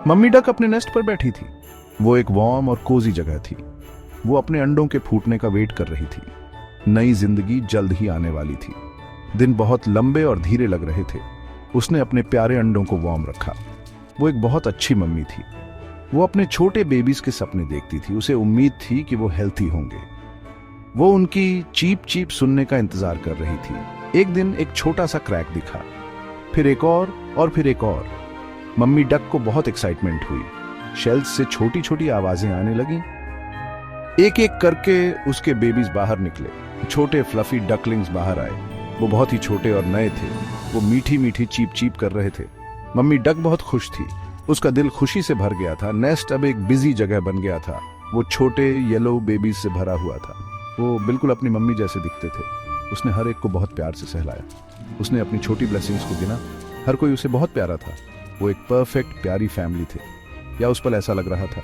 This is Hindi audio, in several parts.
मम्मी डक अपने नेस्ट पर बैठी थी। वो एक वार्म और कोजी जगह थी। वो अपने अंडों के फूटने का वेट कर रही थी। नई जिंदगी जल्द ही आने वाली थी। दिन बहुत लंबे और धीरे लग रहे थे। उसने अपने प्यारे अंडों को वार्म रखा। वो एक बहुत अच्छी मम्मी थी। वो अपने छोटे बेबीज के सपने देखती थी। उसे उम्मीद थी कि वो हेल्थी होंगे। वो उनकी चीप चीप सुनने का इंतजार कर रही थी। एक दिन एक छोटा सा क्रैक दिखा, फिर एक और फिर एक और। मम्मी डक को बहुत एक्साइटमेंट हुई। शेल्फ से छोटी छोटी आवाजें आने लगी। एक एक करके उसके बेबीज बाहर निकले। छोटे फ्लफी डकलिंग्स बाहर आए। वो बहुत ही छोटे और नए थे। वो मीठी मीठी चीप चीप कर रहे थे। मम्मी डक बहुत खुश थी। उसका दिल खुशी से भर गया था। नेस्ट अब एक बिजी जगह बन गया था। वो छोटे येलो बेबीज से भरा हुआ था। वो बिल्कुल अपनी मम्मी जैसे दिखते थे। उसने हर एक को बहुत प्यार से सहलाया। उसने अपनी छोटी ब्लेसिंग्स को गिना। हर कोई उसे बहुत प्यारा था। वो एक परफेक्ट प्यारी फैमिली थे, या उस पर ऐसा लग रहा था।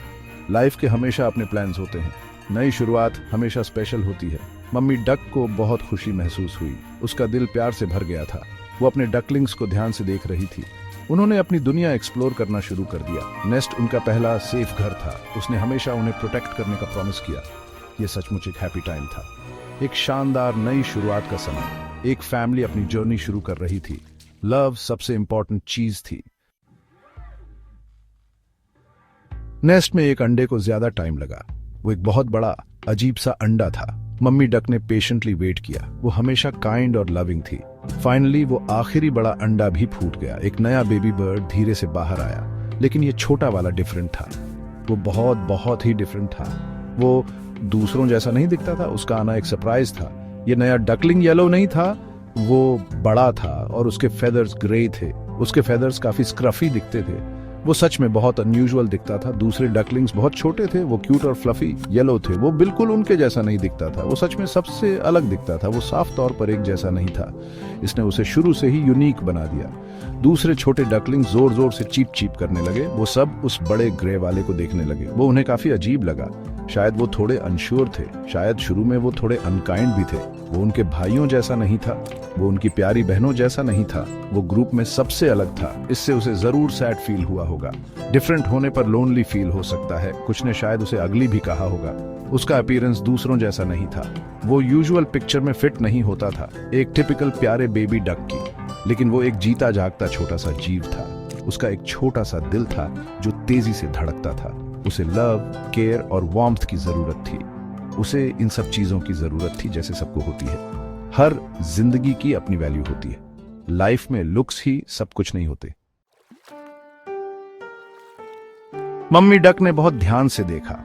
लाइफ के हमेशा अपने प्लान्स होते हैं। नई शुरुआत हमेशा स्पेशल होती है। मम्मी डक को बहुत खुशी महसूस हुई। उसका दिल प्यार से भर गया था। वो अपने डकलिंग्स को ध्यान से देख रही थी। उन्होंने अपनी दुनिया एक्सप्लोर करना शुरू कर दिया। नेस्ट उनका पहला सेफ घर था। उसने हमेशा उन्हें प्रोटेक्ट करने का प्रॉमिस किया। यह सचमुच एक हैप्पी टाइम था। एक शानदार नई शुरुआत का समय। एक फैमिली अपनी जर्नी शुरू कर रही थी। लव सबसे इंपॉर्टेंट चीज थी। नेस्ट में एक अंडे को ज्यादा टाइम लगा। वो एक बहुत बड़ा अजीब सा अंडा था। मम्मी डक ने पेशेंटली वेट किया। वो हमेशा काइंड और लविंग थी। फाइनली वो आखिरी बड़ा अंडा भी फूट गया। एक नया बेबी बर्ड धीरे से बाहर आया। लेकिन ये छोटा वाला डिफरेंट था। वो बहुत बहुत ही डिफरेंट था। वो दूसरों जैसा नहीं दिखता था। उसका आना एक सरप्राइज था। ये नया डकलिंग येलो नहीं था। वो बड़ा था और उसके फेदर्स ग्रे थे। उसके फेदर्स काफी स्क्रफी दिखते थे। वो सच में बहुत अनयूजुअल दिखता था। दूसरे डकलिंग्स बहुत छोटे थे। वो क्यूट और फ्लफी येलो थे। वो बिल्कुल उनके जैसा नहीं दिखता था। वो सच में सबसे अलग दिखता था। वो साफ तौर पर एक जैसा नहीं था। इसने उसे शुरू से ही यूनिक बना दिया। दूसरे छोटे डकलिंग्स जोर जोर से चीप चीप करने लगे। वो सब उस बड़े ग्रे वाले को देखने लगे। वो उन्हें काफी अजीब लगा। शायद वो थोड़े अनश्योर थे। शायद शुरू में वो थोड़े अनकाइंड भी थे। वो उनके भाइयों जैसा नहीं था। वो उनकी प्यारी बहनों जैसा नहीं था। वो ग्रुप में सबसे अलग था। इससे उसे जरूर सैड फील हुआ होगा। डिफरेंट होने पर लोनली फील हो सकता है। कुछ ने शायद उसे अगली भी कहा होगा। उसका अपीयरेंस दूसरों जैसा नहीं था। वो यूजुअल पिक्चर में फिट नहीं होता था। एक टिपिकल प्यारे बेबी डक की। लेकिन वो एक जीता जागता छोटा सा जीव था। उसका एक छोटा सा दिल था जो तेजी से धड़कता था। उसे लव, केयर और वार्मथ की जरूरत थी। उसे इन सब चीजों की जरूरत थी जैसे सबको होती है। हर जिंदगी की अपनी वैल्यू होती है। लाइफ में लुक्स ही सब कुछ नहीं होते। मम्मी डक ने बहुत ध्यान से देखा।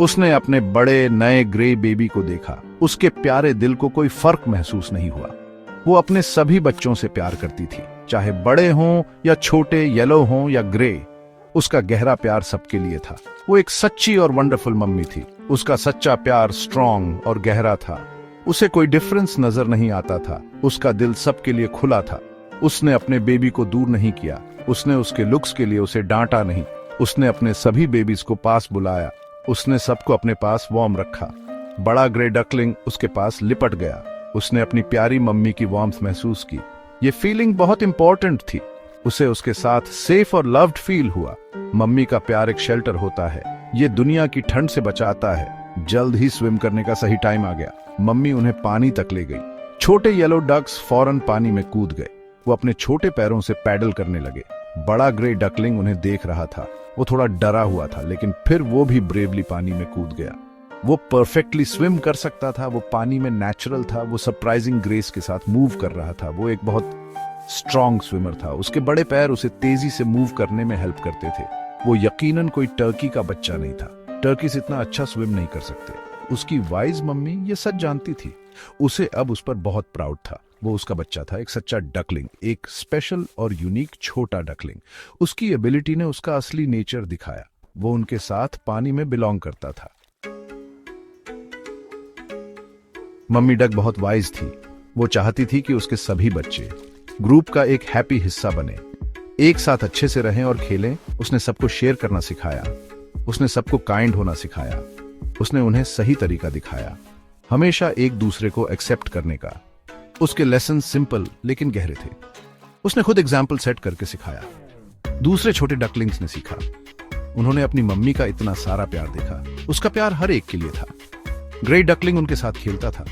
उसने अपने बड़े नए ग्रे बेबी को देखा। उसके प्यारे दिल को कोई फर्क महसूस नहीं हुआ। वो अपने सभी बच्चों से प्यार करती थी, चाहे बड़े हों या छोटे, येलो हों या ग्रे। उसका गहरा प्यार सबके लिए था। वो एक सच्ची और वंडरफुल मम्मी थी। उसका सच्चा प्यार स्ट्रॉन्ग और गहरा था। उसे कोई डिफरेंस नजर नहीं आता था। उसका दिल सबके लिए खुला था। उसने अपने बेबी को दूर नहीं किया। उसने उसके लुक्स के लिए उसे डांटा नहीं। उसने अपने सभी बेबीज को पास बुलाया। उसने सबको अपने पास वार्म रखा। बड़ा ग्रे डकलिंग उसके पास लिपट गया। उसने अपनी प्यारी मम्मी की वार्मथ महसूस की। ये फीलिंग बहुत इंपॉर्टेंट थी। उसे उसके साथ सेफ और लव्ड फील हुआ। मम्मी का प्यार एक शेल्टर होता है। ये दुनिया की ठंड से बचाता है। जल्द ही स्विम करने का सही टाइम आ गया। मम्मी उन्हें पानी तक ले गई। छोटे येलो डक्स फौरन पानी में कूद गए। वो अपने छोटे पैरों से पैडल करने लगे। बड़ा ग्रे डकलिंग उन्हें देख रहा था। वो थोड़ा डरा हुआ था, लेकिन फिर वो भी ब्रेवली पानी में कूद गया। वो परफेक्टली स्विम कर सकता था। वो पानी में नेचुरल था। वो सरप्राइजिंग ग्रेस के साथ मूव कर रहा था। वो एक बहुत स्ट्रॉन्ग स्विमर था। उसके बड़े पैर उसे तेजी से मूव करने में हेल्प करते थे। वो यकीनन कोई टर्की का बच्चा नहीं था। टर्कीज इतना अच्छा स्विम नहीं कर सकते। उसकी वाइज मम्मी ये सच जानती थी। उसे अब उस पर बहुत प्राउड था। वो उसका बच्चा था, एक सच्चा डकलिंग, एक स्पेशल और यूनिक छोटा डकलिंग। उसकी एबिलिटी ने उसका असली नेचर दिखाया। वो उनके साथ पानी में बिलोंग करता था। मम्मी डक बहुत वाइज थी। वो चाहती थी कि उसके सभी बच्चे ग्रुप का एक हैप्पी हिस्सा बने, एक साथ अच्छे से रहें और खेलें। उसने सबको शेयर करना सिखाया। उसने सबको काइंड होना सिखाया। उसने उन्हें सही तरीका दिखाया, हमेशा एक दूसरे को एक्सेप्ट करने का। उसके लेसन सिंपल लेकिन गहरे थे। उसने खुद एग्जाम्पल सेट करके सिखाया। दूसरे छोटे डकलिंग्स ने सीखा। उन्होंने अपनी मम्मी का इतना सारा प्यार देखा। उसका प्यार हर एक के लिए था। ग्रे डकलिंग उनके साथ खेलता था।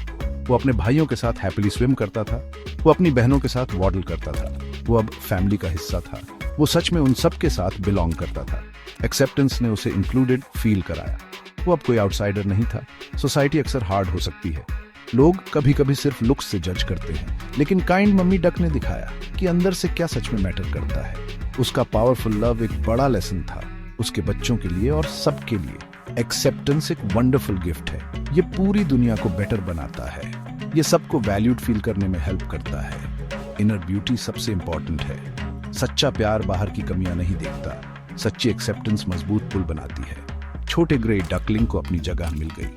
वो अपने भाइयों के साथ हैप्पीली स्विम करता था। वो अपनी बहनों के साथ वॉडल करता था। वो अब फैमिली का हिस्सा था। वो सच में उन सब के साथ बिलोंग करता था। एक्सेप्टेंस ने उसे इंक्लूडेड फील कराया। वो अब कोई आउटसाइडर नहीं था। सोसाइटी अक्सर हार्ड हो सकती है। लोग कभी कभी सिर्फ लुक्स से जज करते हैं, लेकिन काइंड मम्मी डक ने दिखाया कि अंदर से क्या सच में मैटर करता है। उसका पावरफुल लव एक बड़ा लेसन था उसके बच्चों के लिए और सबके लिए। एक्सेप्टेंस एक वंडरफुल गिफ्ट है। ये पूरी दुनिया को बेटर बनाता है। ये सबको वैल्यूड फील करने में हेल्प करता है। इनर ब्यूटी सबसे इंपॉर्टेंट है। सच्चा प्यार बाहर की कमियां नहीं देखता। सच्ची एक्सेप्टेंस मजबूत पुल बनाती है। छोटे ग्रे डकलिंग को अपनी जगह मिल गई,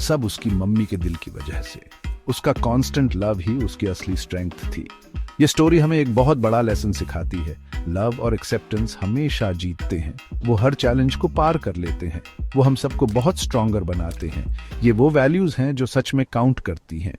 सब उसकी मम्मी के दिल की वजह से। उसका कांस्टेंट लव ही उसकी असली स्ट्रेंथ थी। ये स्टोरी हमें एक बहुत बड़ा लेसन सिखाती है। लव और एक्सेप्टेंस हमेशा जीतते हैं। वो हर चैलेंज को पार कर लेते हैं। वो हम सबको बहुत स्ट्रॉन्गर बनाते हैं। ये वो वैल्यूज हैं जो सच में काउंट करती हैं।